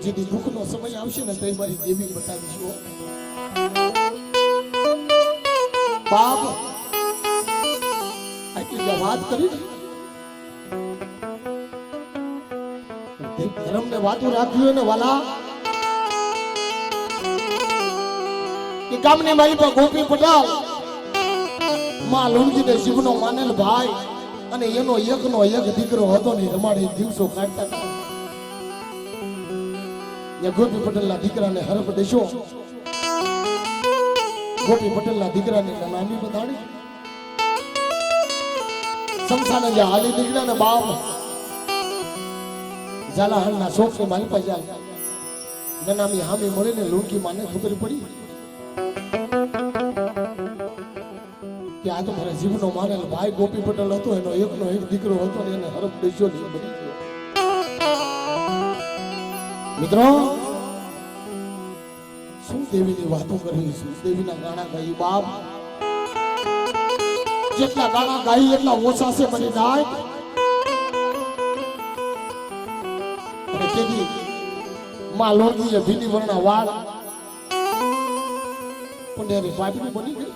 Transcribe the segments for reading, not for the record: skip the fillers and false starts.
જેથી દુઃખનો સમય આવશે ને તો મારી દેવી બતાવીશું બાપ આટલી જે વાત કરી ને ધર્મને વાતું રાખ્યું ને વાલા કે ગામની મારી પર ગોપી પટેલ માં લુણજીને શિવનો માનેલ ભાઈ અને એનો એકનો એક દીકરો હતો ને રમાડે દિવસો કાઢતા હતા. ગોપી પટેલના દીકરાને હરપ દેશો ગોપી પટેલના દીકરાને નાની બતાડી સમસાને જે હાલી દીકરાને બાપ ઝાલાહણના શોખને માલપા જાય નનામી હામી મળીને લુણકી માને ખબર પડી કે આ તો મારા જીવનો માનેલ ભાઈ ગોપી પટેલ હતો એનો એકનો એક દીકરો હતો ને એને હરપ દેશો બની ગયો. મિત્રો શું દેવીની વાતો કરી શું દેવીના ગાણા ગાઈ બાપ જેટલા ગાણા ગાઈ એટલા ઓછા છે બની જાય. અને તેથી માં લોણગીએ ભીની વર્ણા વાળ પુંડેરી પાટલી બની ગઈ.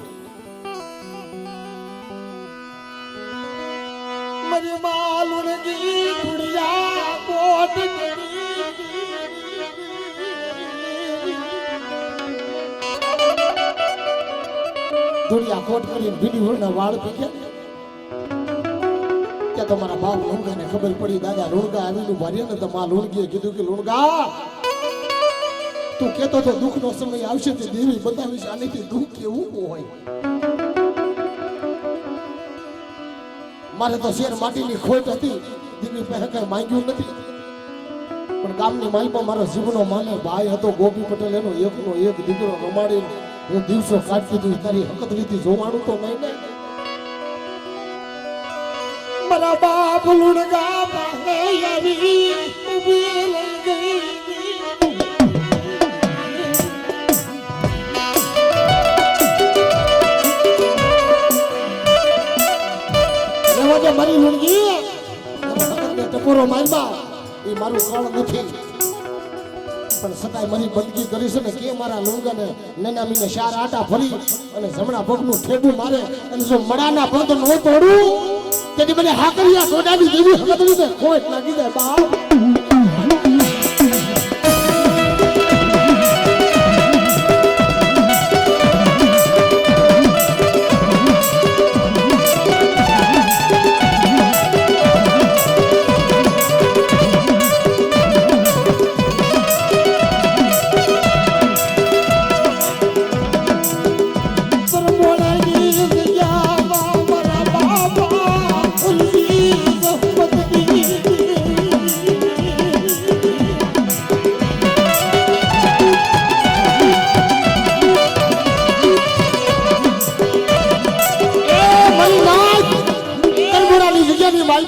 મારી માં લોણગી ગુડિયા કોટ દુનિયા કોટ કરીને ભીડી વરના વાળ પીક્યા ત્યાં તમારા બાપ લુણગાને ખબર પડી દાદા લુણગા આવીને ભાર્યા ને તો માં લુણગીએ કીધું કે લુણગા તું કેતો તો દુઃખનો સમય આવશે તે દેવી બતાવીશ આનેથી દુઃખ કેવું હોય. મારે તો શેર માટીની ખોટ હતી દેવી પાસે કઈ માંગ્યું નથી પણ ગામની માલપા મારો જીવનો માને ભાઈ હતો ગોપી પટેલ એનો એકનો એક દીકરો રમાડી હું દિવસો કાઢતી હતી તારી હકત લીધી જોવાનું તો નહીં ને. મારા બાપ લુણગા પાસે આવી ઊભી લઈ ગઈ મારી લુણગી ટકોરો મારવા એ મારું કળ નથી પણ છતાંય મારી બંદગી કરી છે ને કે મારા લુણગાને નનામીને ચાર આટા ફરી અને જમણા પગનું ઠેબું મારે અને જો મડાના પગ ન તોડું તેથી મને હાકરિયા ટોડાવી દેવી હકતલી ને ખોટ લાગી જાય બાપ.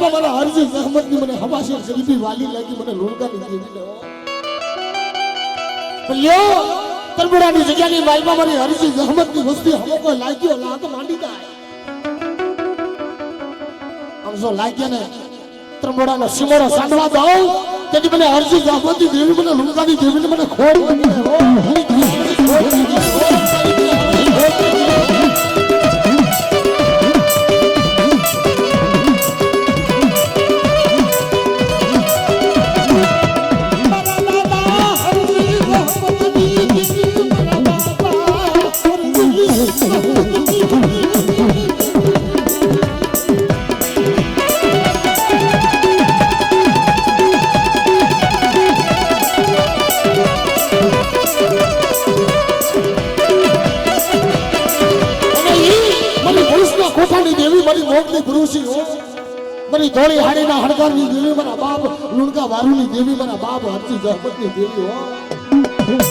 મારા હરજી જહમતની મને હવાશેર ગરીબી વાલી લાગી મને લુણગાની દેવી લ્યો તરબુડાની જગ્યાની માલમાં મારી હરજી જહમતની વસ્તી હમો કોઈ લાગ્યો લાગ માંડી જાય આમ જો લાગ્યા ને તરબુડાનો સિમોરો સાંડવા દઉં તેથી મને હરજી જહમતની દેવી મને લુણગાની દેવીને મને ખોટ બની મારી ધોળી હાડીના હડકારની દેવી મારા બાપ લુણકા વારુની દેવી મારા બાપ હરજી જહમતની દેવી હો.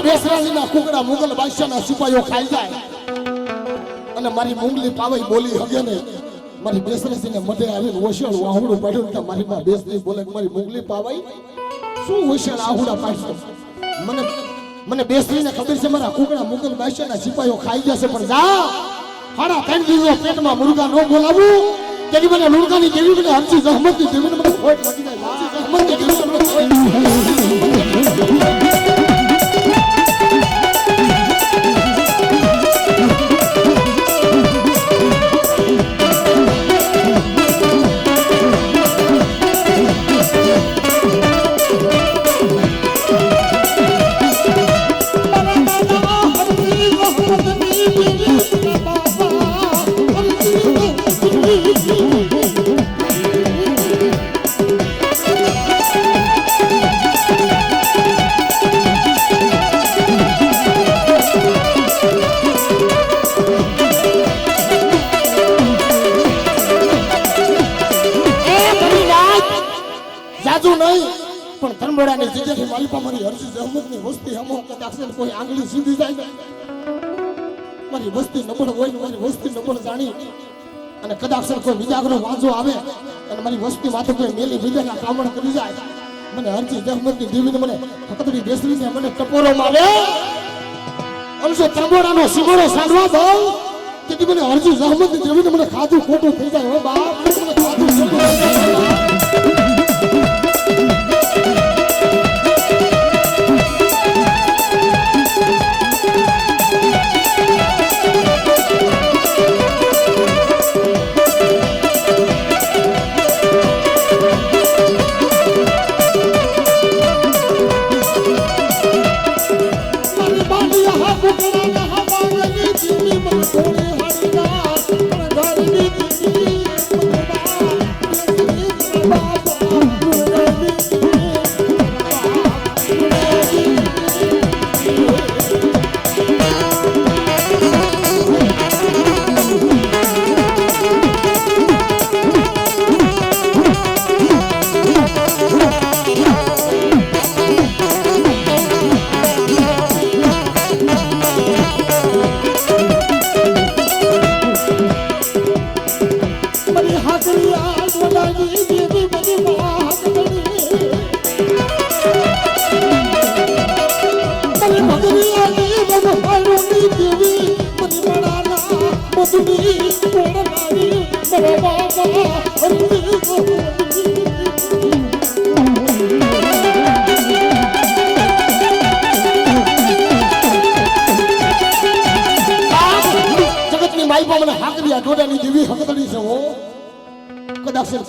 બેસરાજીના કુકડા મુગલ બાદશાહના સિપાહીઓ ખાઈ જાય અને મારી મૂંગલી પાવાઈ બોલી હગે ને મારી બેસરાજીને મઢે આવીને ઓશળ વાહુડું પાડ્યું કે મારી માં બેસરી બોલે કે મારી મૂંગલી પાવાઈ શું ઓશળ આહુડા પાડ્યો મને બેસરીને ખબર છે મારા કુકડા મુગલ બાદશાહના સિપાહીઓ ખાઈ જશે પણ જા હાડા 3 દિવસો પેટમાં મુર્ગા ન બોલાવું તેની મને મુર્ગાની દેવી મને હરજી જહમતની દેવીને મને ખોટ લાગી જાય જહમતની દેવીને મને ખોટ પણ ધનબોડાની જગ્યાથી માલિપા મારી હરજી જહમતની વસ્તી હમો કદાચ કોઈ આંગળી સીધી જાય ને મારી વસ્તી નબળ હોય ને મારી વસ્તી નબળ જાણી અને કદાચ કોઈ વિજાગરો વાંચો આવે અને મારી વસ્તી માથે કોઈ મેલી બીજાના કામણ કરી જાય મને હરજી જહમતની દેવીને મને ફકતડી બેસરીને મને ટપોરો મારે અંશો ધનબોડાનો સિમોરો સાંડવા દઉં તેથી મને હરજી જહમતની દેવીને મને ખાધું ખોટું થઈ જાય હો બાપ મને ખાધું ખોટું થઈ જાય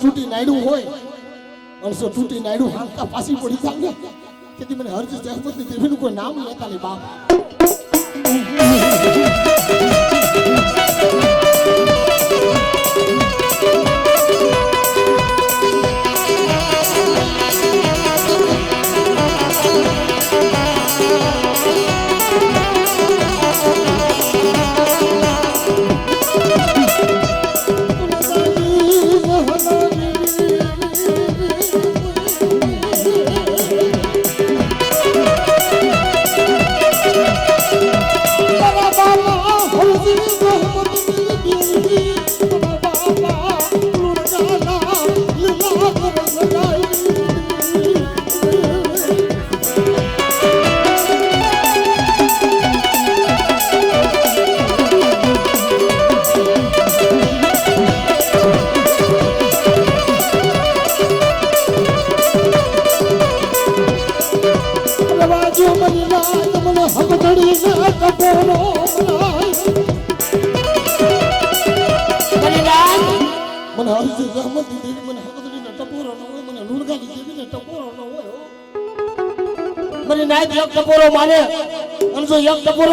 તૂટી નાડ્યું હોય અણસો તૂટી નાડ્યું હાંકા પાછી પડી જાય તેથી મને હરજી જહમતની દેવીનું કોઈ નામ લેતા નહીં બાપ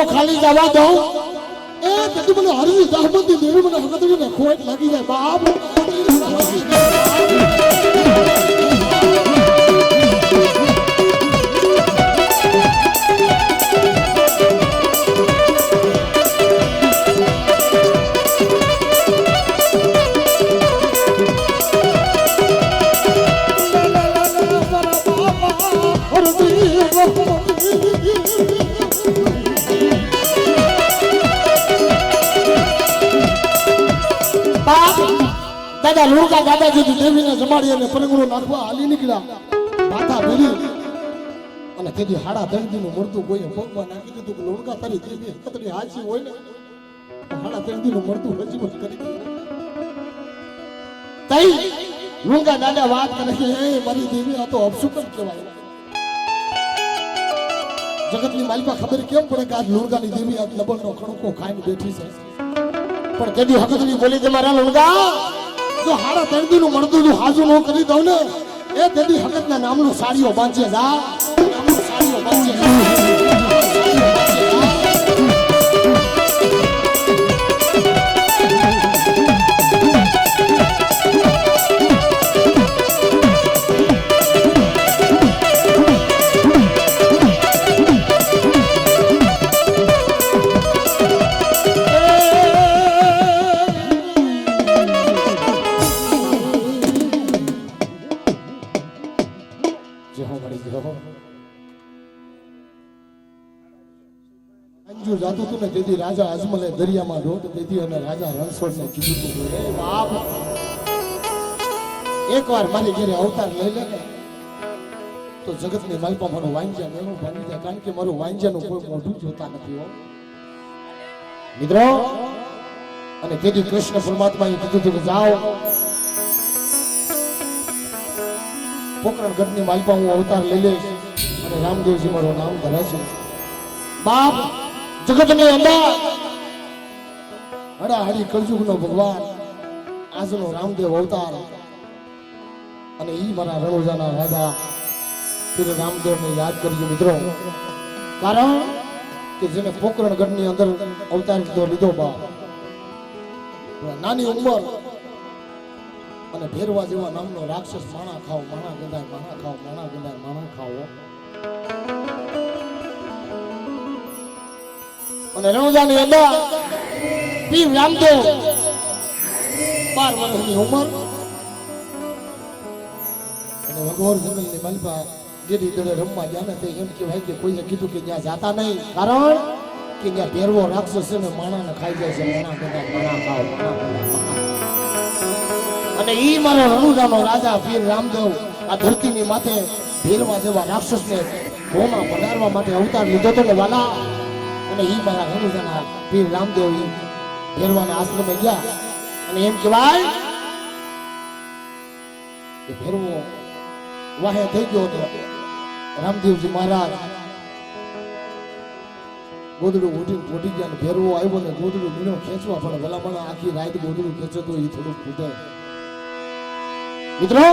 ખાલી જવા દઉં એ તેથી મને હરજી જહમતની દેવી મને હકતડીને ખોટ લાગી જાય બાપ દાદા લુણકા દાદાજી દેવીને જમાડી અને પરગણો નાખવા હાલી નીકળ્યા માથા ભેરી અને તેથી હાડા દંડીનું મળતું કોઈએ પગમાં નાખી દીધું કે લુણકા તારી દેવી કતરી હાચી હોય ને હાડા દંડીનું મળતું રજીમત કરી તઈ લુણકા દાદા વાત કરે કે એ મારી દેવી આ તો અપશુકન કહેવાય જગતની માલિકા ખબર કેમ પડે કે આજ લુણકાની દેવી આજ લબણનો ખણકો ખાઈને બેઠી છે પણ કેદી હકતની બોલી કે મારા લુણકા જો હાડા દંડીનું મળતું જો હાજુ ન કરી દઉં ને એ તેદી હકતના નામનો સાડીઓ બાંધે જા નામનો સાડીઓ બાંધે જાતું હતું ને તેથી રાજા અજમલે દરિયામાં રોટ દીધી અને રાજા રણછોડને કીધું હતું એ બાપ એકવાર મારી ઘરે અવતાર લઈ લે ને તો જગતની માલપા મારું વાંજ્યા મેળું બની જાય કારણ કે મારું વાંજ્યાનું કોઈ મોઢું જોતા નથી હો મિત્રો અને તેથી કૃષ્ણ પરમાત્માએ કીધું હતું કે જાઓ પોકરણગઢની માલપા હું અવતાર લઈ લઈશ અને રામદેવજી મારું નામ ધરે છે બાપ જગતની અંદર હડાહડી કળજુગનો ભગવાન આજનો રામદેવ અવતાર અને ઈ મારા રણોજાના રાજા શ્રી રામદેવને યાદ કરજો મિત્રો કારણ કે જેને પોકરણગઢની અંદર અવતાર લીધો બા નાની ઉંમર અને ભેરવા જેવા નામનો રાક્ષસ માણા ખાઓ માણા ગંધાય માણા ખાઓ માણા ગંધાય માણા ખાઓ અને રણોજાની અંદર પીર રામદેવ 12 વર્ષની ઉંમર અને વગોર જંગલની માલપા ગેડી દડે રમવા ગયા ને તે એમ કહેવાય કે કોઈને કીધું કે ત્યાં જાતા નહીં કારણ કે ત્યાં ભેરવો રાક્ષસ છે ને માણાને ખાઈ જાય છે માણા ગંધાય માણા ખાઓ અને ઈ મારો રણોજાનો રાજા પીર રામદેવ આ ધરતીની માથે ભેરવા જેવા રાક્ષસને ભોમાં પધારવા માટે અવતાર લીધો તો ને વાલા અને ઈ મારા રણોજાના પીર રામદેવ ભેરવાના આશ્રમે ગયા અને એમ કહેવાય કે ભેરવો વાહે થઈ ગયો હતો રામદેવજી મહારાજ ગોદડું ઉઠી ગયા ને ભેરવો આવ્યો ને ગોદડું મીણો ખેંચવા પણ ભલામણ આખી રાત ગોદડું ખેંચો તો એ થોડું ફૂટે મિત્રો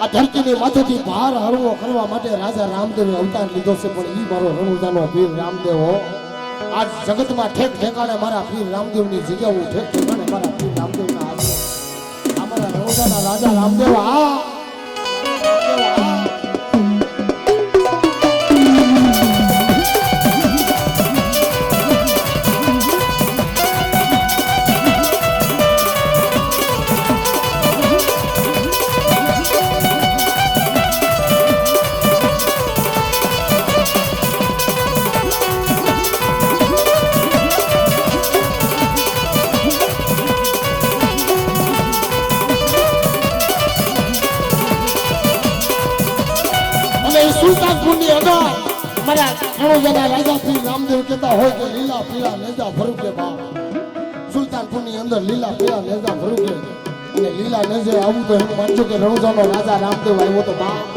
આ ધરતીની માથેથી ભાર હળવો કરવા માટે રાજા રામદેવે અવતાર લીધો છે પણ ઈ મારો રણોજાનો પીર રામદેવ આજ જગતમાં ઠેક ઠેકાણે મારા પીર રામદેવની જગ્યાઓ ઠેક ઠેકાણે મારા પીર રામદેવના હાથ અમારા રણોજાના રાજા રામદેવ સુલતાનપુરની અંદર મારા રણોજાના રાજા શ્રી રામદેવ કહેતા હોય કે લીલા પીળા નેજા ભરૂકે બાપ સુલતાનપુરની અંદર લીલા પીળા નેજા ભરૂકે અને લીલા નેજે આવું તો એમ માનજો કે રણોજાનો રાજા રામદેવ આવ્યો તો બાપ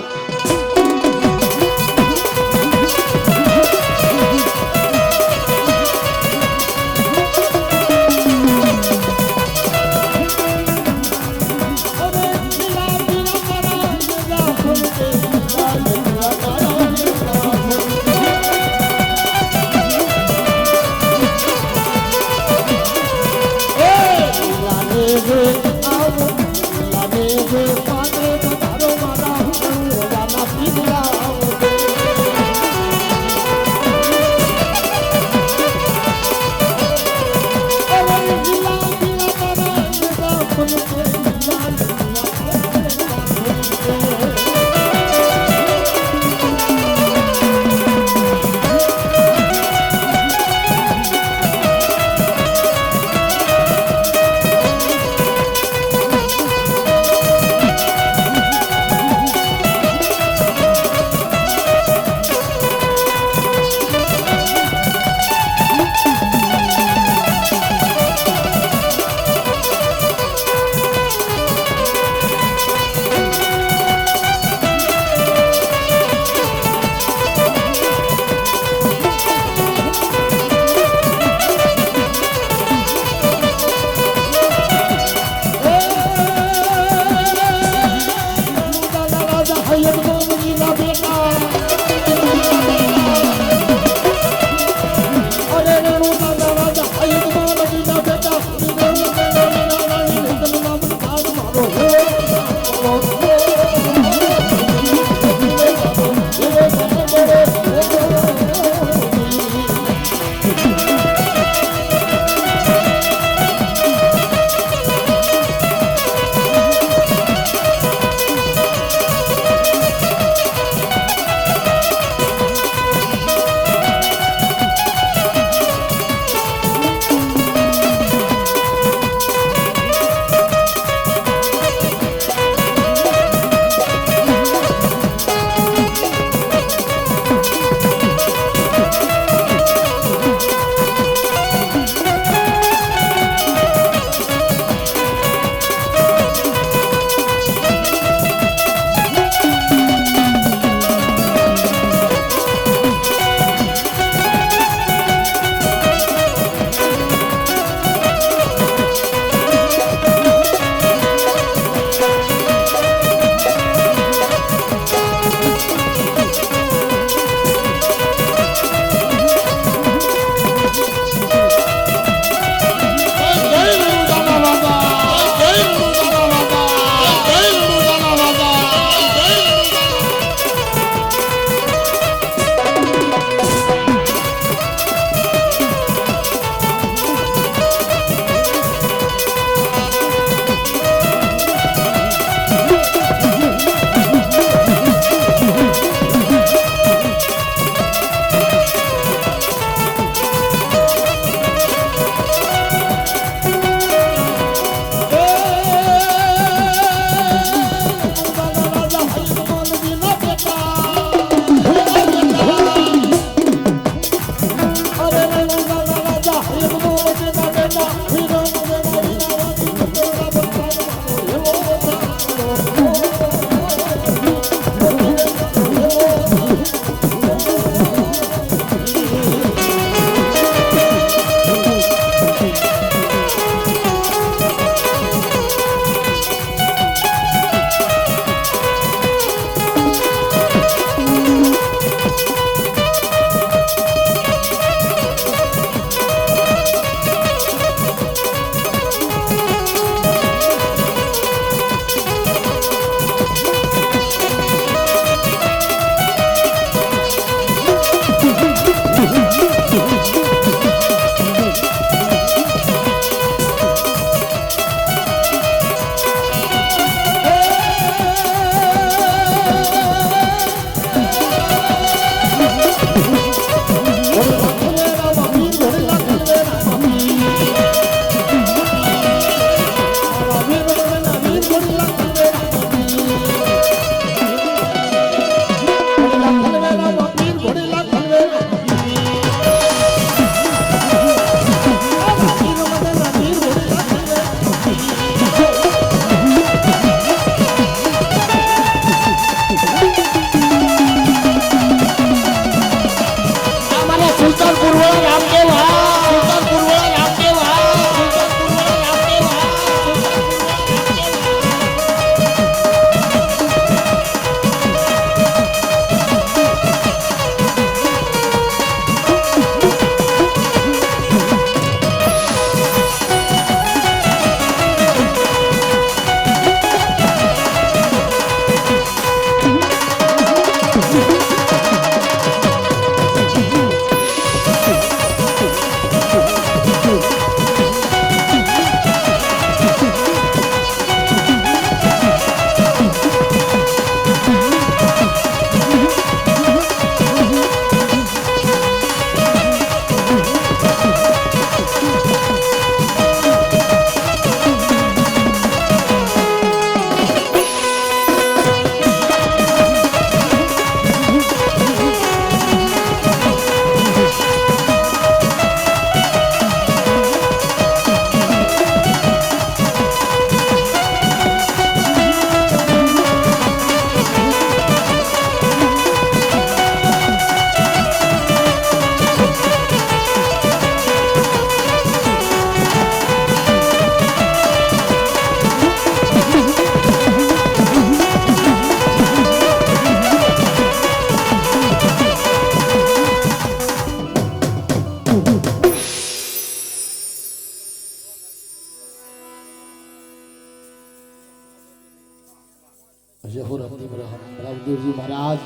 જય હો રામદેવજી મહારાજ.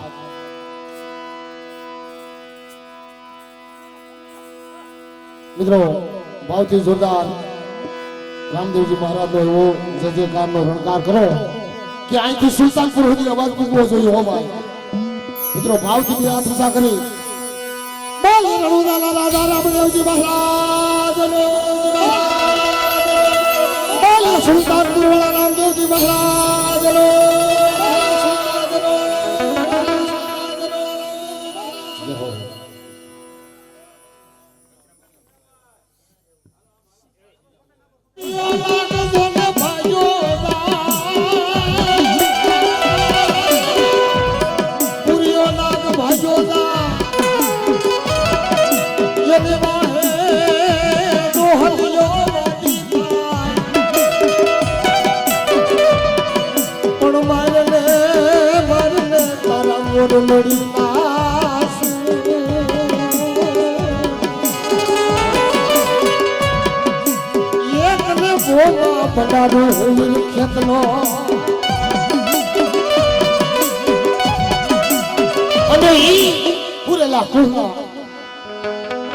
મિત્રો ભાવથી જોરદાર રામદેવજી મહારાજ નો એવો જય જયકાર નો રણકાર કરો કે અહીંથી સુલતાનપુર સુધી અવાજ પૂગવો જોઈએ. હો ભાઈ મિત્રો ભાવથી હાથ ઊંચા કરી બોલ રણુદાલા રાજા રામદેવજી મહારાજ બોલ સુલતાનપુર વાળા રામદેવજી મહારાજ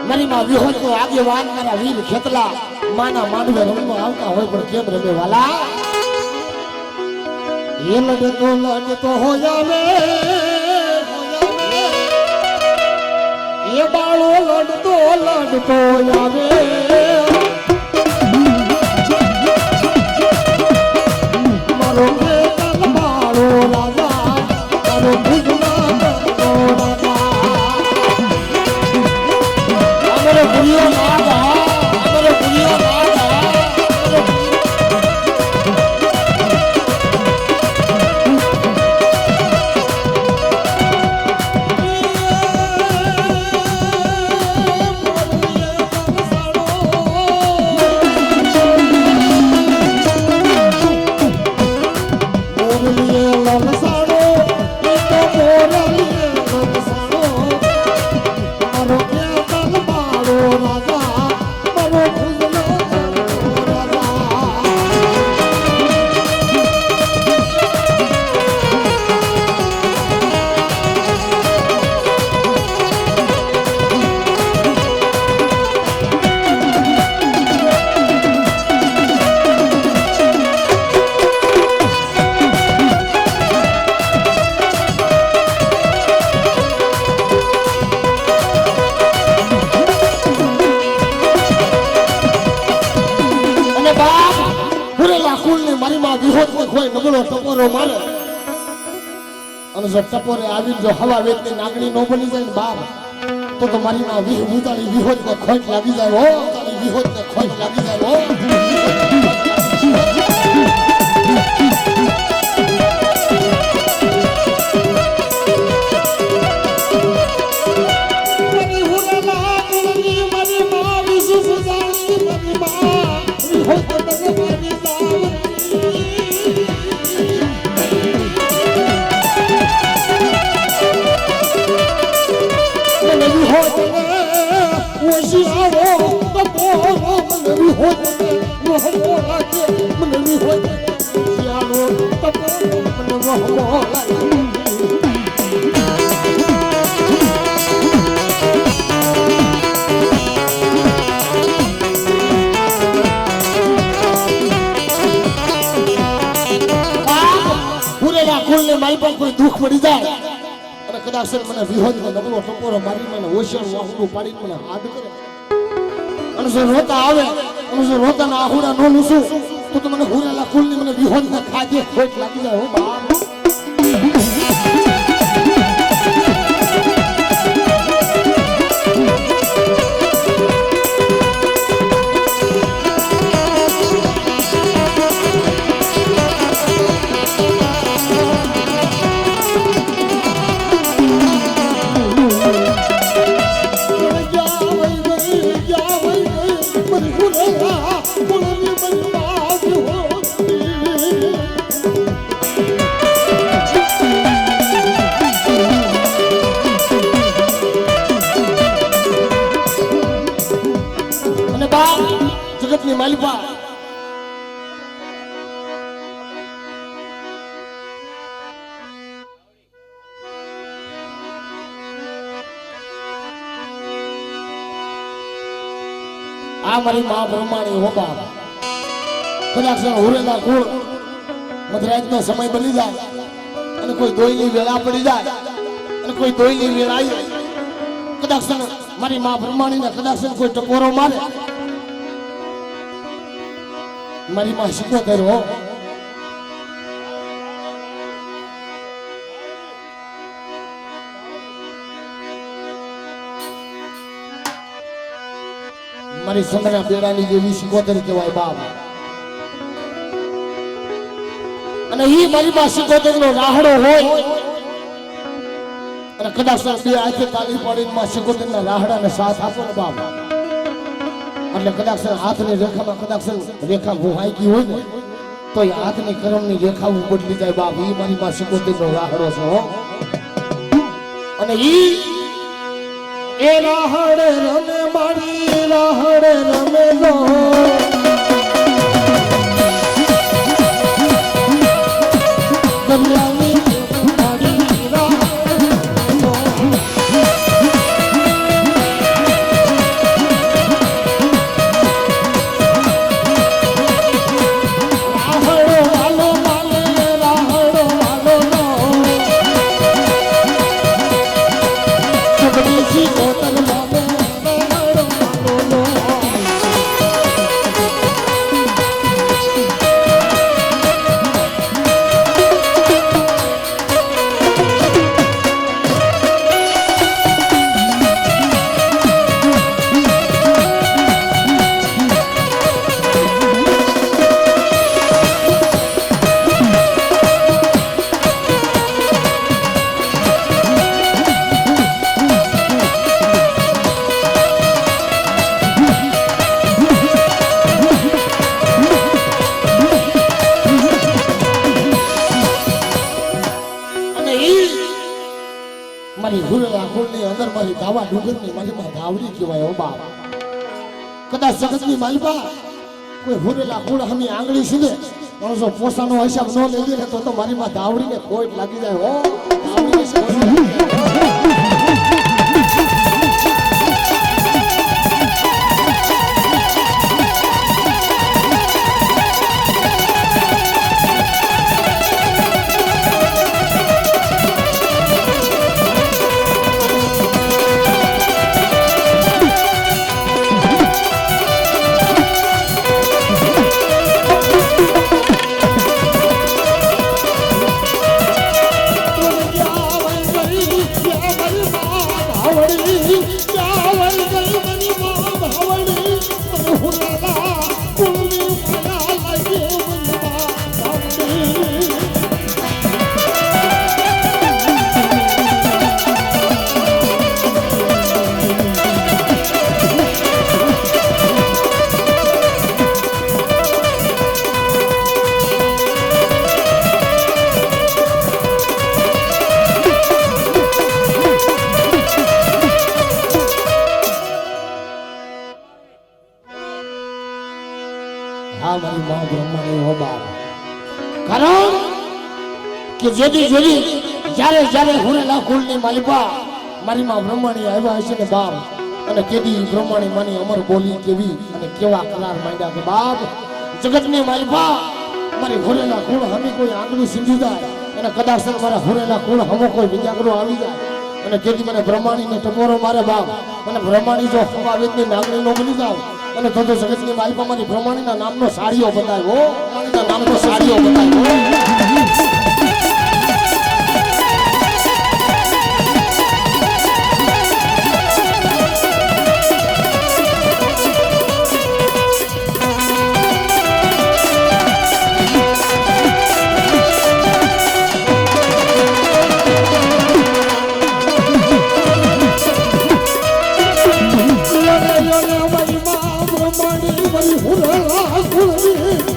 મારી માં વિહોત નો આગેવાન મારા વીર ખેતલા માના માંડવે રમવા આવતા હોય પણ કેમ રમે વાલા એ લડતો હોયાવે એ બાળો લડતો આવે મારો બાળો રાજા મારો ટપોરો મારે અને જો ટપોરે આવી જો હવા વેચની નાગણી નો બની જાય ને બાપ તો મારી માં ઉતારી વિહોત ને ખોટ લાગી જાય હો ઉતારી વિહોત ને ખોટ લાગી જાય હો મારી પર કોઈ દુઃખ પડી જાય અને કદાચ મને વિહોદ નો નબળો ટપોરો મારી મને ઓશિયાર વાહુડું પાડી મને હાથ કરે અને જો રોતા આવે અને જો રોતાના આહુડા નો લૂસું તો મને હુરેલા કુલની મને વિહોદ ને ખાજે ખોટ લાગી જાય હો બાપ આ મારી મા બ્રહ્માણી હો બાપ કદાચ હુરેલા કુળ મધરાતનો સમય બની જાય અને કોઈ દોઈની વેળા પડી જાય અને કોઈ દોઈની વેળા આવી કદાચ મારી મા બ્રહ્માણીને કદાચ કોઈ ટકોરો મારે મારી માં શીખોતેર હો મારી સંગના બેડાની જેવી શીખોતેર કહેવાય બાપ અને ઈ મારી માં શીખોતેર નો રાહડો હોય અને કદાચ બે હાથે તાલી પાડીને માં શીખોતેર ના રાહડાને સાથ આપો ને બાપ એટલે કદાચ હાથની રેખામાં કદાચ રેખા ભૂહાઈ ગઈ હોય ને તો એ હાથની કરમની રેખા બદલી જાય બાપ ઈ મારી માં શીખોતેર નો રાહડો છે હો અને ઈ એ રાહડે રમે મારી રાહડે રમે લો દરિયાની મારી રાહડે વાલો માલે રાહડો વાલો નો સબની કોતર માલે રાહડો વાલો નો મારી હુરેલા કુળની અંદર મારી ધાવા ડુંગરની મારી માં ધાવડી કહેવાય હો બાપ કદાચ જગતની માલિકા કોઈ હુરેલા કુળ હમી આંગળી સીધે જો પોસાનો હિસાબ ન લઈ લે તો મારી માં ધાવડીને ખોટ લાગી જાય હો આ મારી મા બ્રહ્માણી હો બાપ કારણ કે જેદી જેદી જ્યારે જ્યારે હુરેલા કુળની માલિકા મારી મા બ્રહ્માણી આવ્યા હશે ને બાપ અને કેદી બ્રહ્માણી માની અમર બોલી કેવી અને કેવા કરાર માંડ્યા કે બાપ જગતની માલિકા મારી હુરેલા કુળ હમી કોઈ આંગળી સીંધી જાય અને કદાચ મારા હુરેલા કુળ હમો કોઈ વિજાગરો આવી જાય અને તેથી મને બ્રહ્માણીને ટકોરો મારે બાપ અને બ્રહ્માણી જો હવાવેદની નાગણી નો બની જાય અને તો જગતની માલિકા મારી બ્રહ્માણીના નામનો સાડીઓ બતાવ્યો બ્રહ્માણીના નામનો સાડીઓ બતાવ્યો હુરેલા કુળની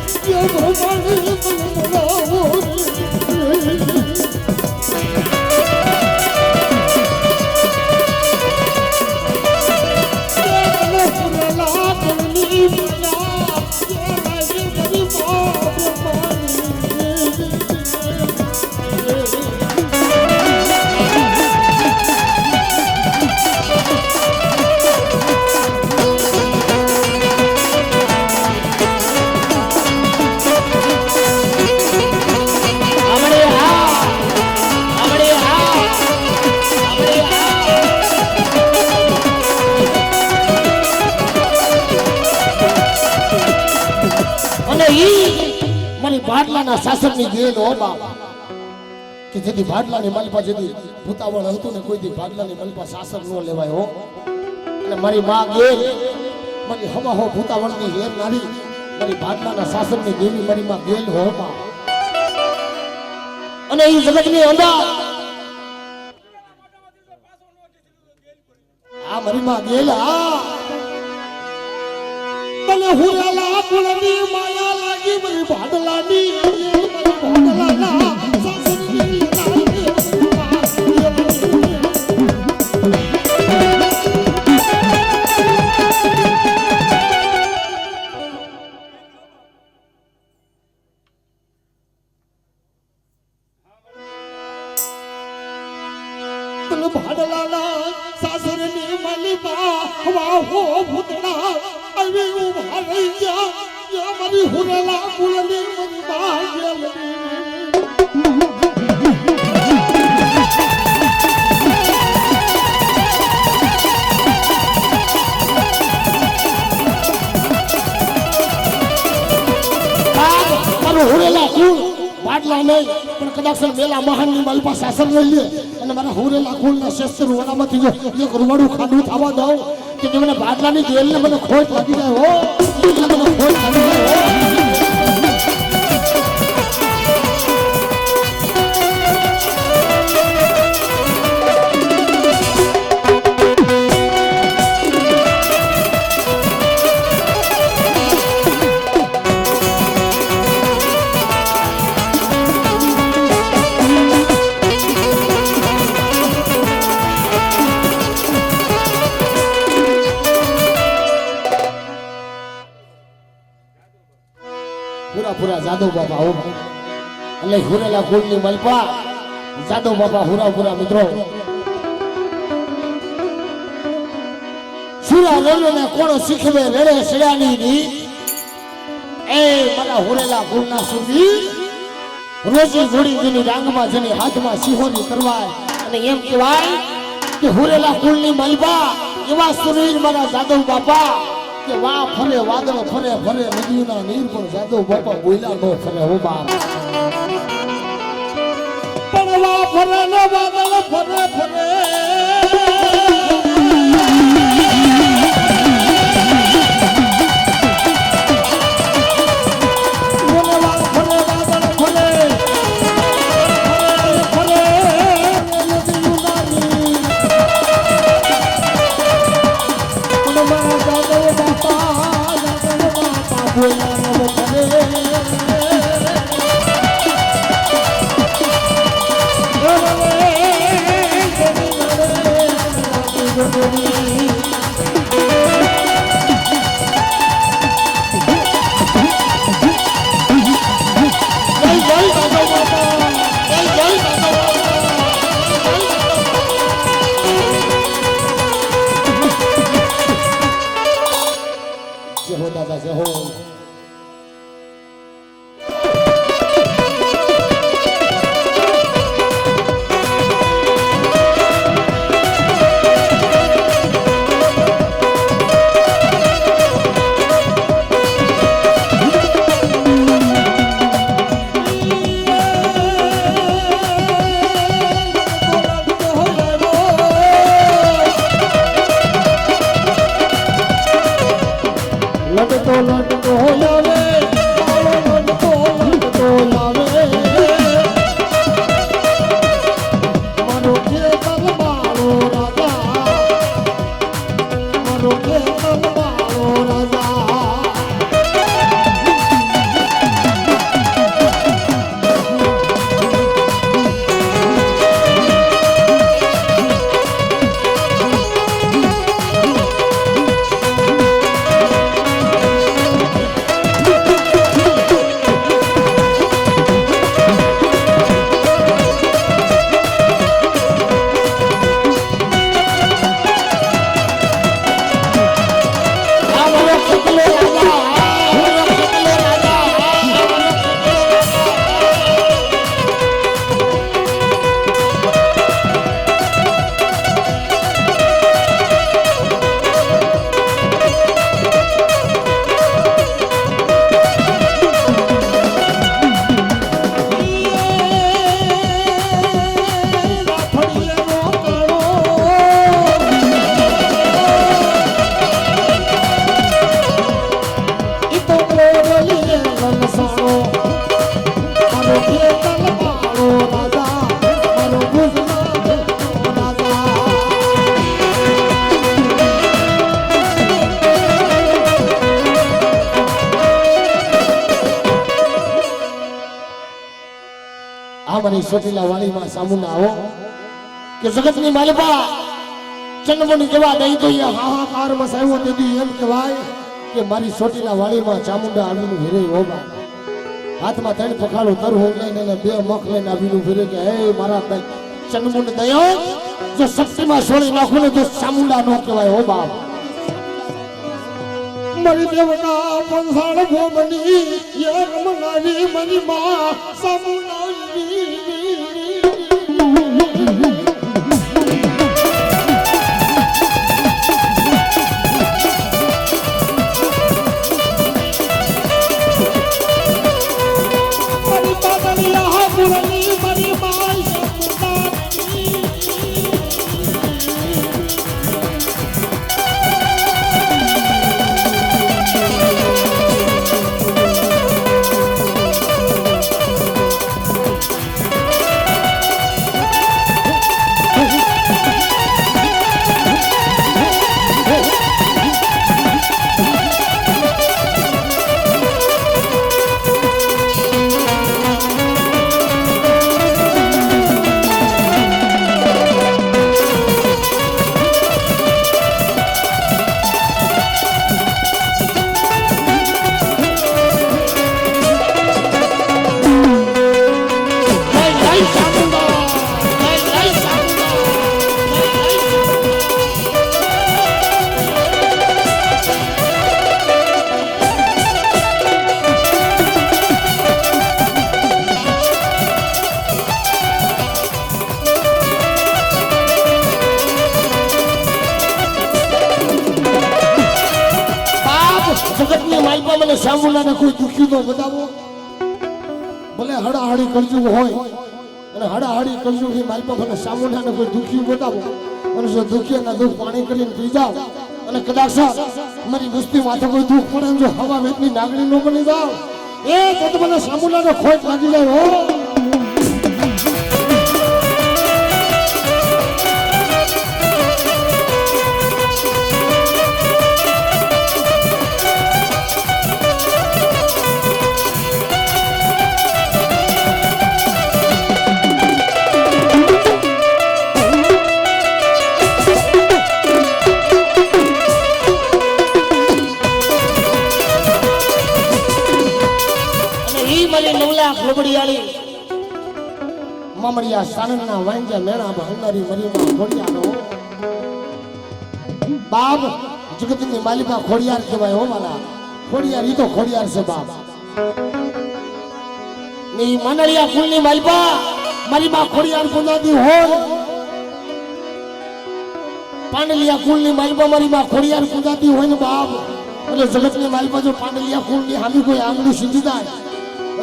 ભાડલાના શાસનની ગેલ હો બાપ કે જેથી ભાડલાની મલપા જેથી ભૂતાવળ હતું ને કોઈ દી ભાડલાની મલપા શાસન ન લેવાય હો અને મારી માં ગેલ મારી હવા હો ભૂતાવળની હેર નારી મારી ભાડલાના શાસનની દેવી મારી માં ગેલ હો બાપ અને એ જગતની અંદર આ મારી માં ગેલ આ તને હુરાલા પુલની માયા લાગી મારી ભાડલાની ભાડલાના શાસનની ભાડલાના સાસરની મલિકા વાહો ભૂતડા આવી ઉભા રહી ગયા મારી હુરેલા કુળની મની ભાગ્ય મારું હુરેલા કુળ ભાડલા નહીં પણ કદાચ મેલા મહાનની મલપા શાસન લઈ લે અને મારા હુરેલા કુળના શસ્ત્ર વડામાંથી જો એક રૂવાડું ખાડું થવા દઉં કે મને ભાડલાની જેલને મને ખોટ લાગી જાય હો એટલે મને ખોટ લાગી જાય પૂરા જાદવ બાપા હો એટલે હુરેલા કુળની મલપા જાદવ બાપા હુરા મિત્રો સુરા રેલોને કોણ શીખવે રેડે સયાની ની એ મારા હુરેલા કુળના સુધી રોજી ઘોડી જેની રાંગમાં જેની હાથમાં સિંહોની તલવાર અને એમ કહેવાય કે હુરેલા કુળની મલપા એવા સુરીર મારા જાદવ બાપા કે વા ફરે વાદળ ફરે ફરે નદીના નીર પણ જાદવ બાપા બોલ્યા નો ફરે હો બાપ પણ વા ફરે ને વાદળ ફરે ફરે મારી સોટીલા વાડીમાં સામુના આવો કે જગતની માલિકા ચંદમની જવા દઈ તો એ હાહાકાર મસાયો તેથી એમ કહેવાય કે મારી સોટીલા વાડીમાં ચામુંડા આવીને ઘેરે હોબા હાથમાં ત્રણ પખાડો તરહો લઈને અને બે મખ લઈને આવીને ઘેરે કે હે મારા ચંદમુંડ દયો જો શક્તિમાં છોડી નાખું ને તો ચામુંડા નો કહેવાય હો બાપ મરી દેવના પંસાળ ભોમની એ રમનારી મરી માં સામુનારી જગતની માલપા મને સામુલાને કોઈ દુખ્યું તો બતાવો ભલે હડાહડી કરજું હોય અને હડાહડી કરજું એ માલપા મને સામુલાને કોઈ દુખ્યું બતાવો અને જો દુખ્યાના દુઃખ પાણી કરીને પી જાવ અને કદાચ મારી મુસ્તી માથે કોઈ દુઃખ પડે જો હવા વેતની નાગણી ન બની જાવ એ તો મને સામુલાનો ખોટ લાગી જાય હો ખોબડિયાળી મમડિયા સાનના વાંજા મેણા ભંડારી મરીમાં ખોડિયાનો બાપ જગતની માલિકા ખોડિયાર કહેવાય હો મારા ખોડિયાર ઈ તો ખોડિયાર છે બાપ ની મનડિયા કુલની માલિકા મારી માં ખોડિયાર પુનાદી હોય પાંડલિયા કુલની માલિકા મારી માં ખોડિયાર પુનાદી હોય ને બાપ એટલે જગતની માલિકા જો પાંડલિયા કુલની હામી કોઈ આંગળી સીધી જાય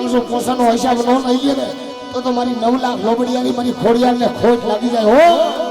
જો પોસાનો હિસાબ ન લઈએ ને તો મારી 9 લાખ લોબડિયાની મારી ખોડિયારને ખોટ લાગી જાય હો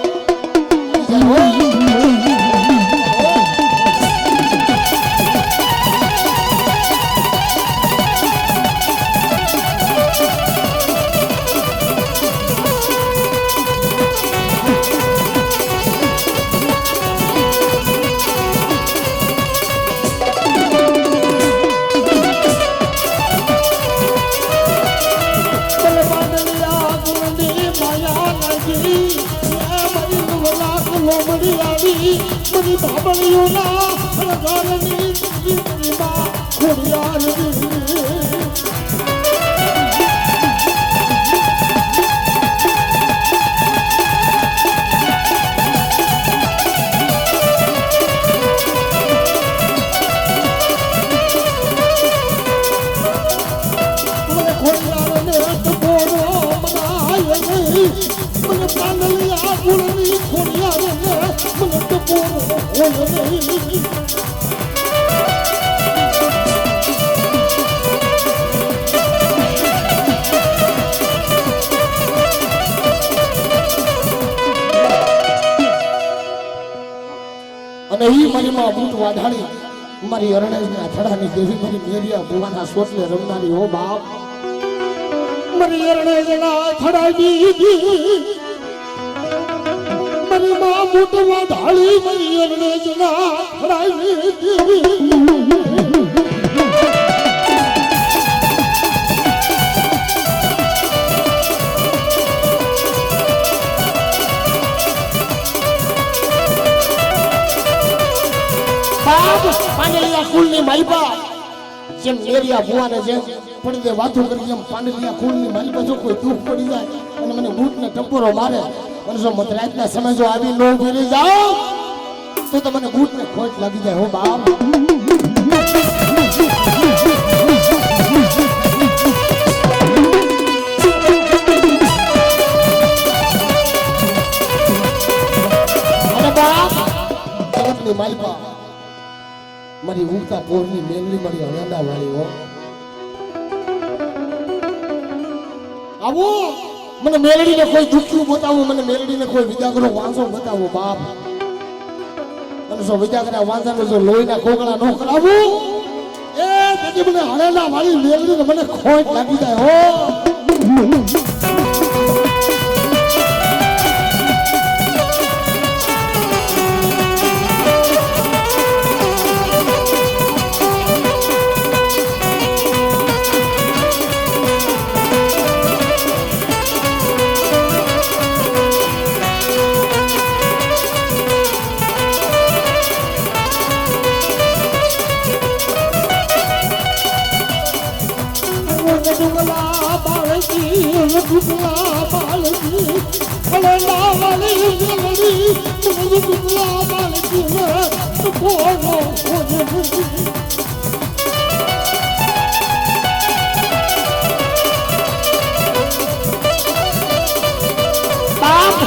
મરી બાબળીઓના હરગારની જિંદગીમાં ખોડિયારની મને પાંડલિયા ગુણની ખોડિયારને મને તો બોલો હોય નહીં અને ઈ મારી માં બૂટ વાઢાણી મારી અરણેજની અથડાની દેવી મારી મેરિયા ભુવાના સોટલે રમનારી હો બાપ મારી અરણેજના અથડાની મારી માં બૂટ વાઢાણી મારી અરણેજના અથડાની બાપ પાંડલિયા કુળની માલિકા જેમ મેરિયા ભુવાને જેમ પડદે વાતો કરી એમ પાંડલિયા કુળની માલિકા જો કોઈ દુઃખ પડી જાય અને મને બૂટને ટપોરો મારે અને જો મધરાતના સમય જો આવી નો ભરી જાઓ તો તમને બૂટને ખોટ લાગી જાય હો બાપ જગતની માલિકા મારી ઉગતા પોરની મેલડી મારી હણાડા વાળી હો આવો મને મેલડીને કોઈ દુખ્યું બતાવો મને મેલડીને કોઈ વિજાગરો વાંસો બતાવો બાપ અને જો વિજાગરા વાંસાને જો લોહીના કોકડા નો કરાવું એ તેથી મને હણાડા વાળી મેલડીને મને ખોટ લાગી જાય હો ડુંગલા બાળકી ડુંગલા બાળકી અલડા વાળી મેલડી ડુંગલા બાળકી કોનો બાપ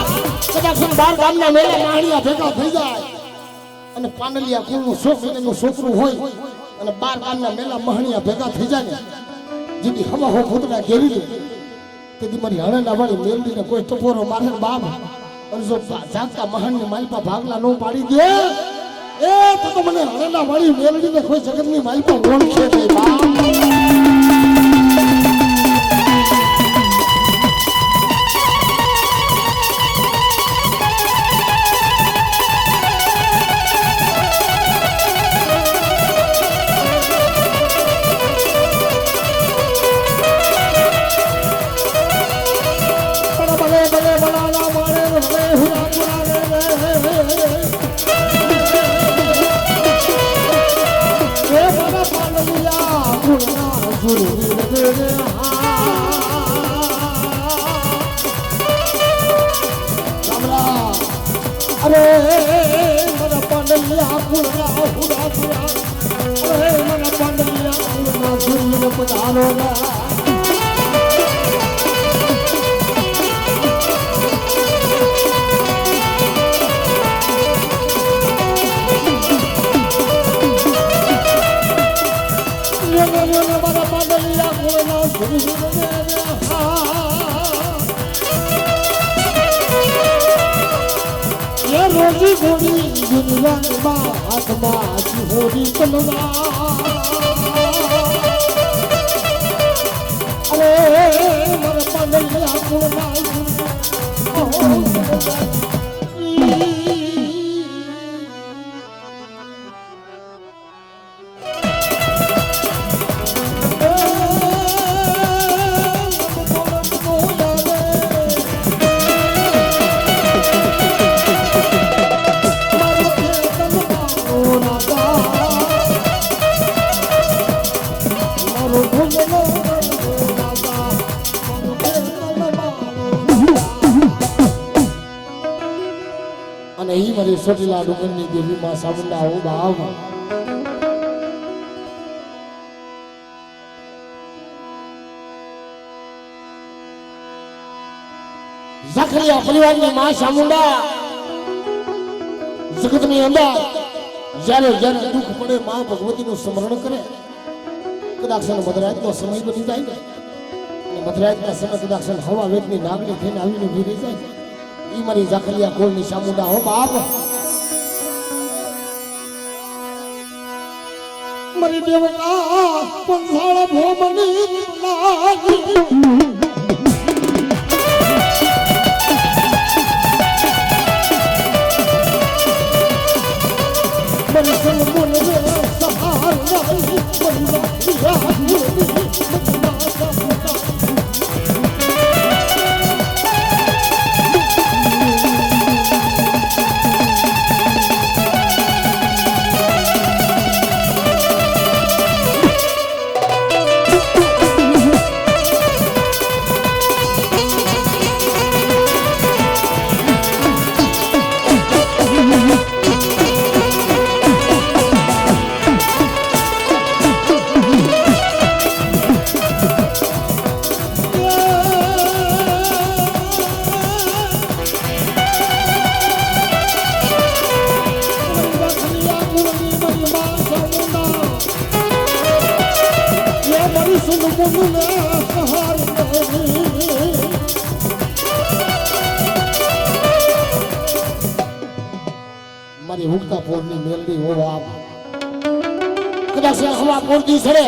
કદાચ બાર ગામના મેળા માણિયા ભેગા થઈ જાય અને પાંડલિયા કુળનું 100 મહિનાનું છોકરું હોય અને બાર ગામના મેળા મહણિયા ભેગા થઈ જાય ને જેથી હવા હો ભૂતડા ઘેરી લે તેથી મારી હણેલા વાળી મેલડીને કોઈ ટપોરો મારે બાપ અને જો જાગતા મહાનની માલપા ભાગલા નો પાડી દે એ તો મને હણેલા વાળી મેલડીને કોઈ જગતની માલપા ઓળખે નહીં બાપ અરે મને પાંડલિયા કુળના હુડા હુડા અરે મને પાંડલિયા કુળના ગુરુને પધારો ના રોજી ગોળી દુનિયામાં હાથમાં હોરી કલના અરે મને પાંડલિયા કુળના અને ઈ મારી સોટીલા ડુંગરની દેવી માં સામુંડા હું બાવ ઝખરિયા પરિવારની માં સામુંડા જગતની અંદર જ્યારે જ્યારે દુઃખ પડે માં ભગવતીનું સ્મરણ કરે કદાચ મધરાતનો સમય બની જાય ને અને મધરાતના સમય કદાચ હવા વેગની નાગણી થઈને આવીને ઉભી રહી જાય ઈ મારી ઝખરિયા કોળની સામુંડા હો બાપ મરી દેવતા પંસાળા ભોમની લાગી મનસલ બોલે સહાર નહીં પરિવાર મનને સહાર નહીં. મારી ઉગતા પોરની મેલડી હો આપ કદાચ હવા પોરતી સડે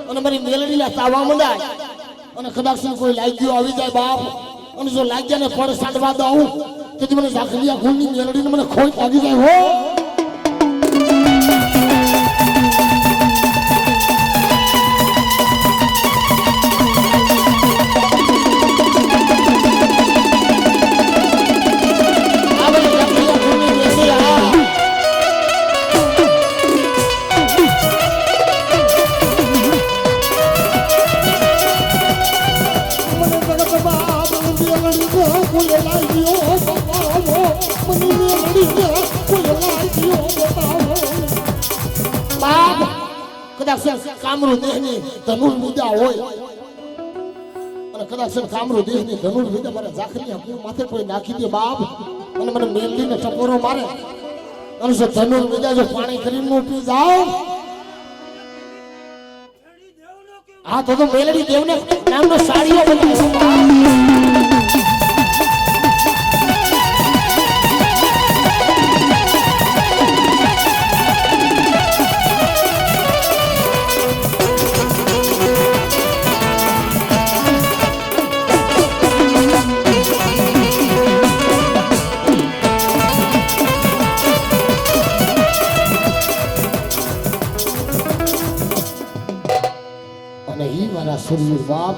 અને મારી મેલડીના તાવા મંડાય અને કદાચ કોઈ લાગ્યો આવી જાય બાપ અને જો લાગ્યાને ફળ સાંડવા દઉં તેથી મને ઝાખલિયા ખૂનની મેલડીને મને ખોટ લાગી જાય હો. કામરૂ દેહની ધનુર વિદ્યા હોય અને કદાચ કામરૂ દેહની ધનુર વિદ્યા મારા ઝાખલિયા કુળ માથે કોઈ નાખી દે બાપ અને મને મેલડીને ટપોરો મારે અને જો ધનુર વિદ્યા જો પાણી કરીને હું પી જાઉં હા તો મેલડી દેવને નામનો સાડીઓ બનાવ્યો. સુરવીર બાપ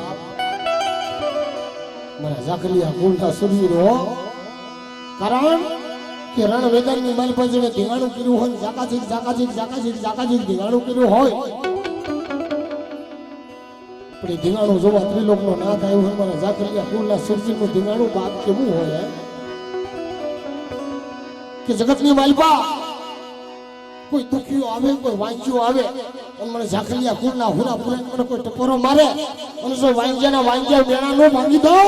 મારા ઝાખલિયા કુળના સુરવીર હો કારણ કે રણ વેદનની માલ પર જેને ધીંગાણું કર્યું હોય ઝાકાઝીક ધીંગાણું કર્યું હોય પણ એ ધીંગાણું જોવા ત્રિલોકનો નાથ આવ્યો હોય મારા ઝાખલિયા કુળના સુરવીરનું ધીંગાણું બાપ કેવું હોય કે જગતની માલપા કોઈ દુખીઓ આવે કોઈ વાંચ્યો આવે અને મને ઝાખલિયા કુળના હુરા પુરાણ મને કોઈ ટપોરો મારે અને જો વાંજ્યા મેણા નો ભાંગી દઉં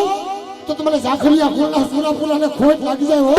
તો તમને ઝાખલિયા કુળના હુરા પુરાને ખોટ લાગી જાય હો.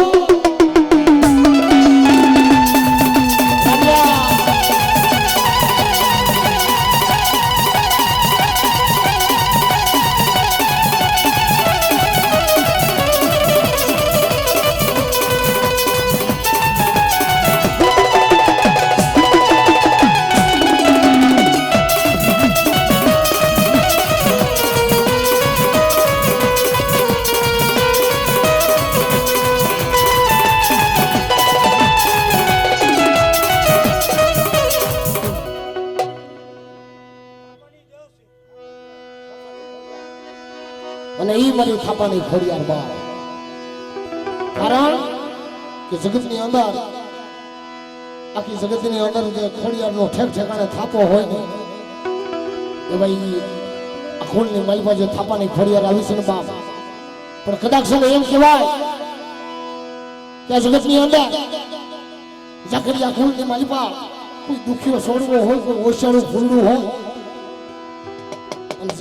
અને એ મારી થાપાની ખોડિયાર બાર કારણ કે જગતની અંદર આખી જગતની અંદર જે ખોડિયારનો ઠેક ઠેકાણે થાપો હોય ને એ ભાઈ આ ખૂણની માલમાં જે થાપાની ખોડિયાર આવી છે ને બાપ પણ કદાચ એમ કહેવાય કે આ જગતની અંદર ઝાખલિયા ખૂણની માલમાં કોઈ દુખીઓ છોડવો હોય કોઈ ઓછાનું ફૂલડું હોય અને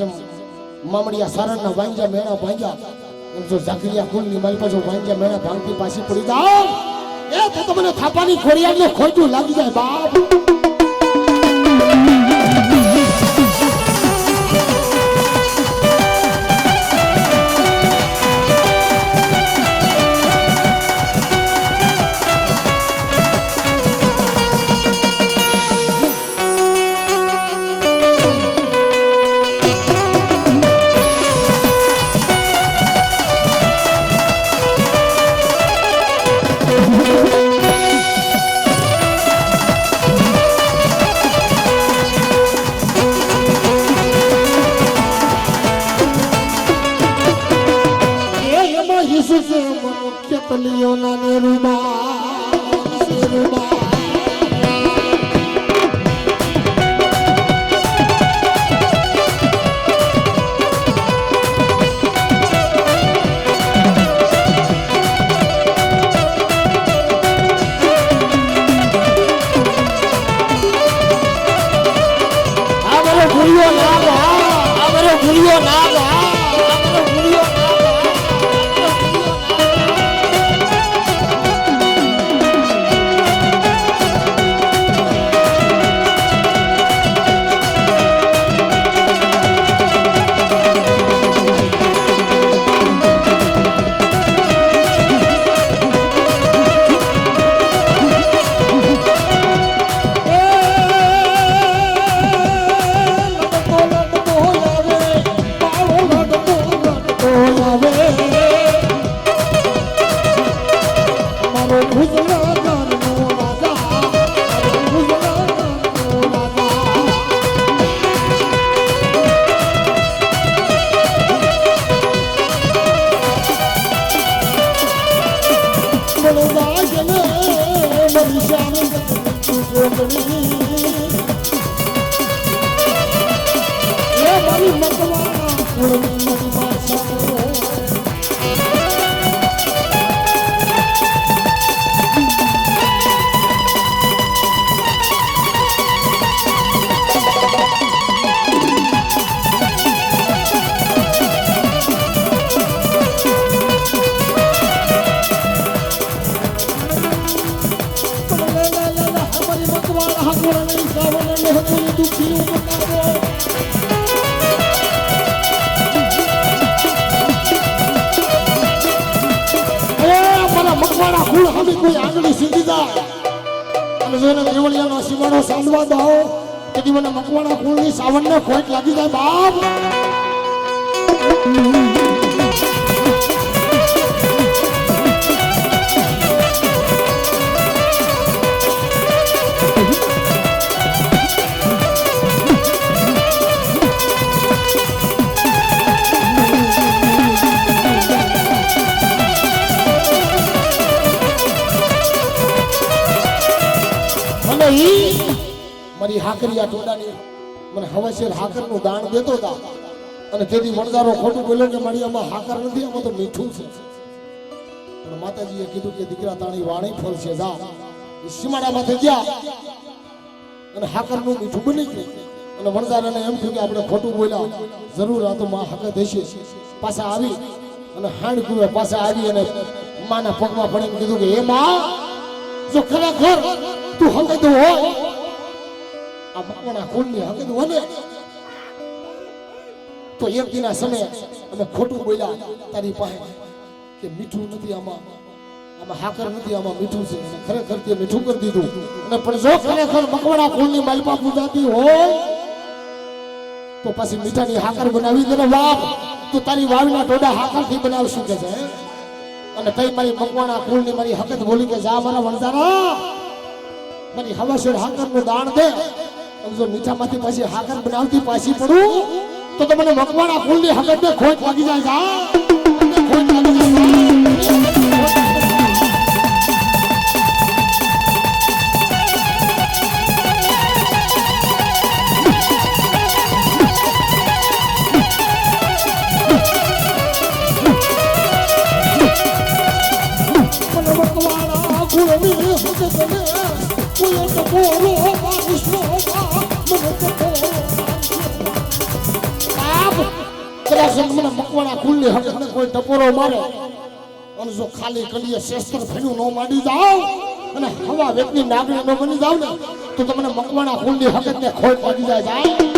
મામડિયા સારણના વાંજા મેણા ભાંગ્યા એમ જો ઝાખલિયા કુળની માલપા જો વાંજા મેણા ભાંગતી પાછી પડી જાવ એ તો મને થાપાની ખોડિયારને ખોટું લાગી જાય બાપ. કેટલીઓના નેરુબા બળદાજ ને મારી શાન જોગણી એ મારી મકવાણા કુળની મારી ભાષા કોઈ આંગળી સીધી જાય અને જો એને દેવળિયાનો સીમાડો સાંધવા દો તેથી મને મકવાણા કુળની સાવનને ખોટ લાગી જાય બાપ મારી હાકરિયા ટોડાની મને હવસેર હાકરનું દાન દેતો હતા અને તેથી વણદારો ખોટું બોલ્યો કે મારી આમાં હાકર નથી આમાં તો મીઠું છે પણ માતાજીએ કીધું કે દીકરા તાણી વાણી ફળ છે જા એ સીમાડામાંથી ગયા અને હાકરનું મીઠું બની ગયું અને વણદારાને એમ થયું કે આપણે ખોટું બોલ્યા જરૂર આ તો માં હકત હશે પાછા આવી અને હાંડ કુવે પાછા આવી અને માના પગમાં પડીને કીધું કે હે માં જો ખરેખર તું હકત હોય આ મકવાણા કુળની હકત હોય તો એક દિના સમયે અમે ખોટું બોલ્યા તારી પાસે કે મીઠું નથી આમાં હાકર નથી આમાં મીઠું છે અને ખરેખર તે મીઠું કરી દીધું અને પણ જો ખરેખર મકવાણા કુળની માલપા પૂજાતી હોય તો પછી મીઠાની હાકર બનાવી દે ને બાપ તું તારી વાવના ટોડા હાકરથી બનાવશું કે છે અને તઈ મારી મકવાણા કુળની મારી હકત બોલી કે જા મારા વણજારા મારી હવાસેર હાકરનું દાણ દે અને જો મીઠામાંથી પાછી હાકર બનાવતી પાછી પડું તો મને મકવાણા કુળની હકતને ખોટ લાગી જાય જા ખોટ લાગી જાય મકવાણા કુળની હકતને કોઈ ટપોરો મારે અને જો ખાલી કલીએ શસ્ત્ર ફેરું ન માંડી જાવ અને હવા વ્યક્તિ નાગરી ન બની જાવ ને તો તમને મકવાણા કુળની હકતને ખોટ લાગી જાય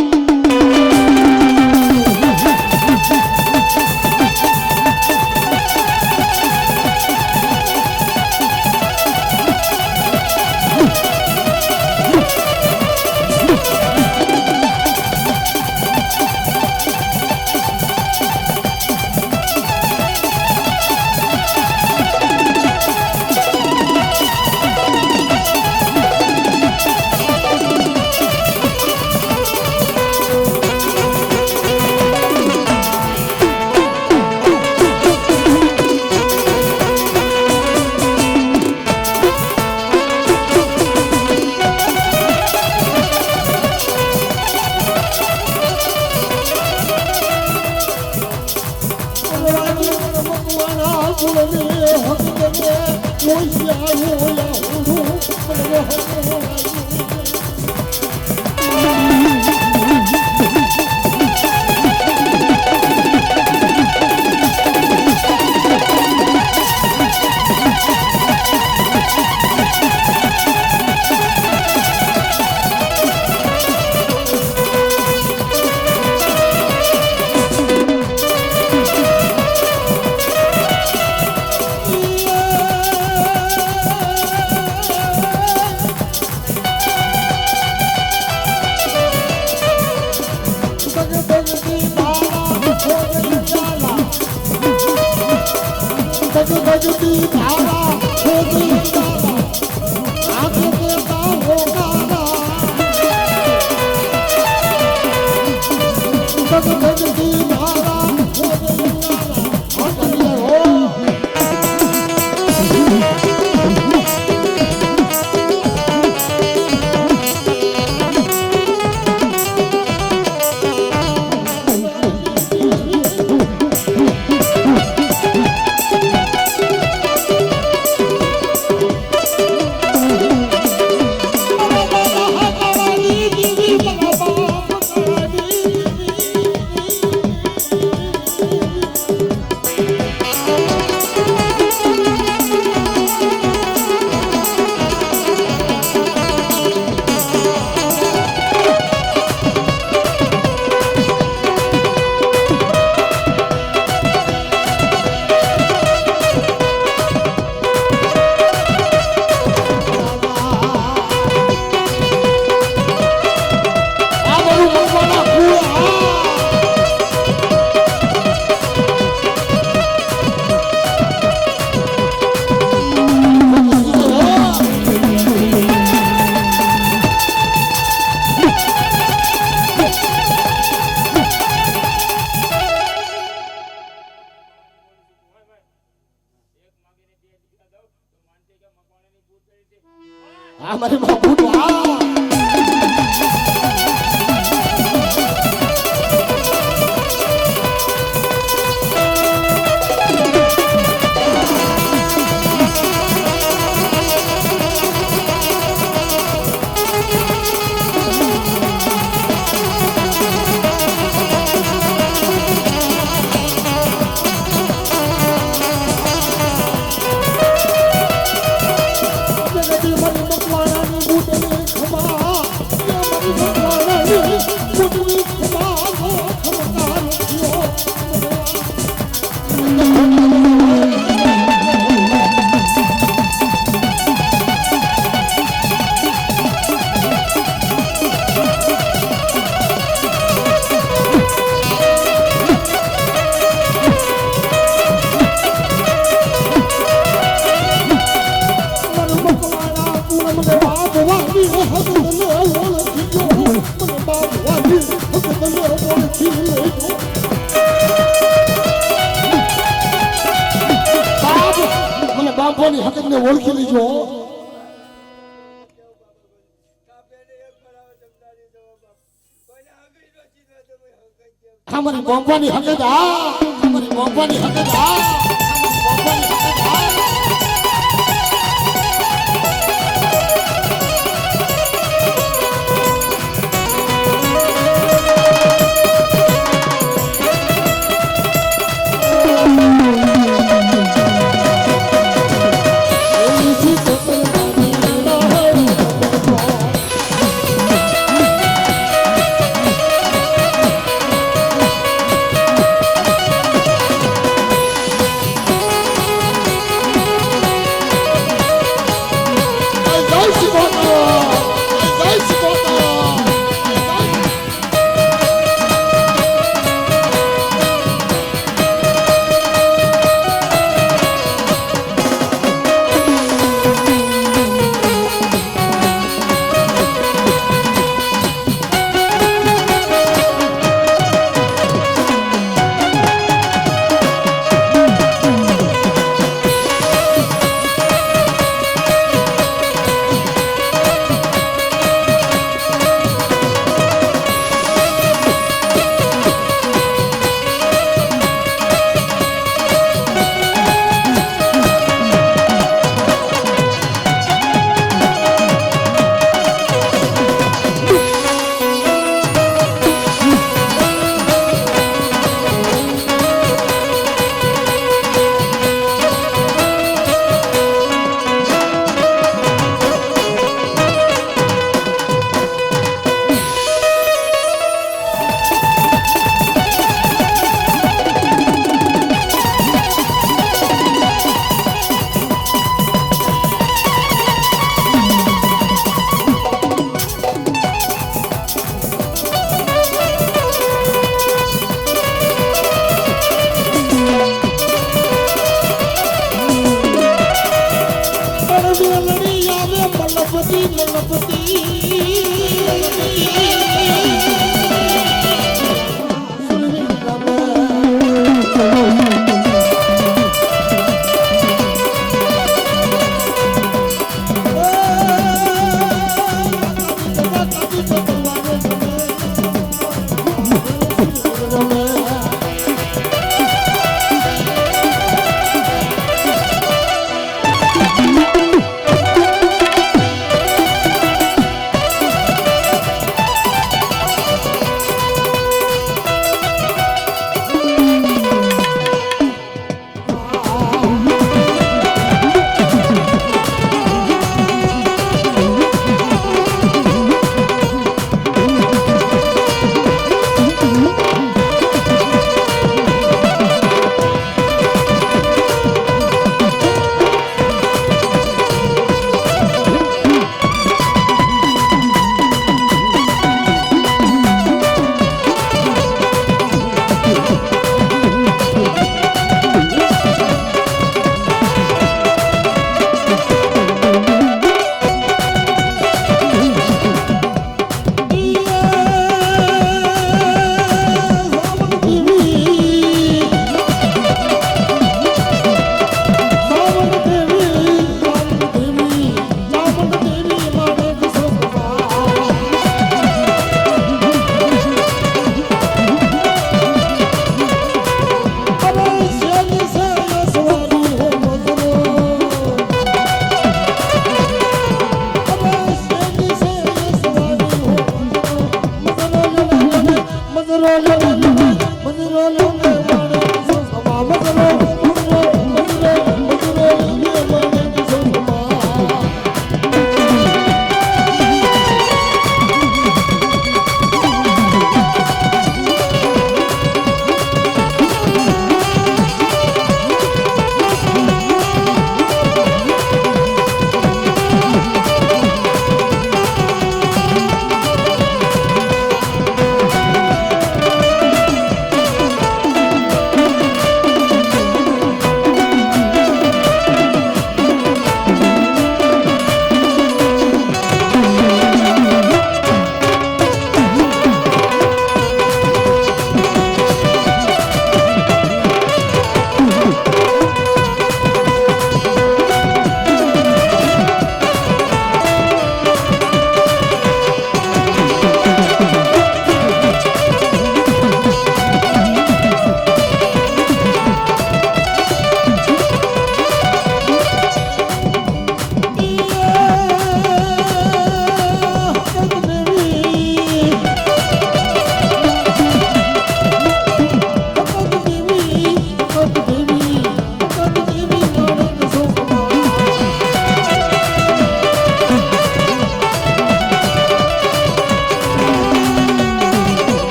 હા મારી માં ભૂત હા બાપોની હકીકતને ઓળખી લીજો અમારી બાપાની હકીકત હા અમારી બાપાની હકીકત હા અમારી બાપાની હકીકત હા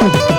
ઓ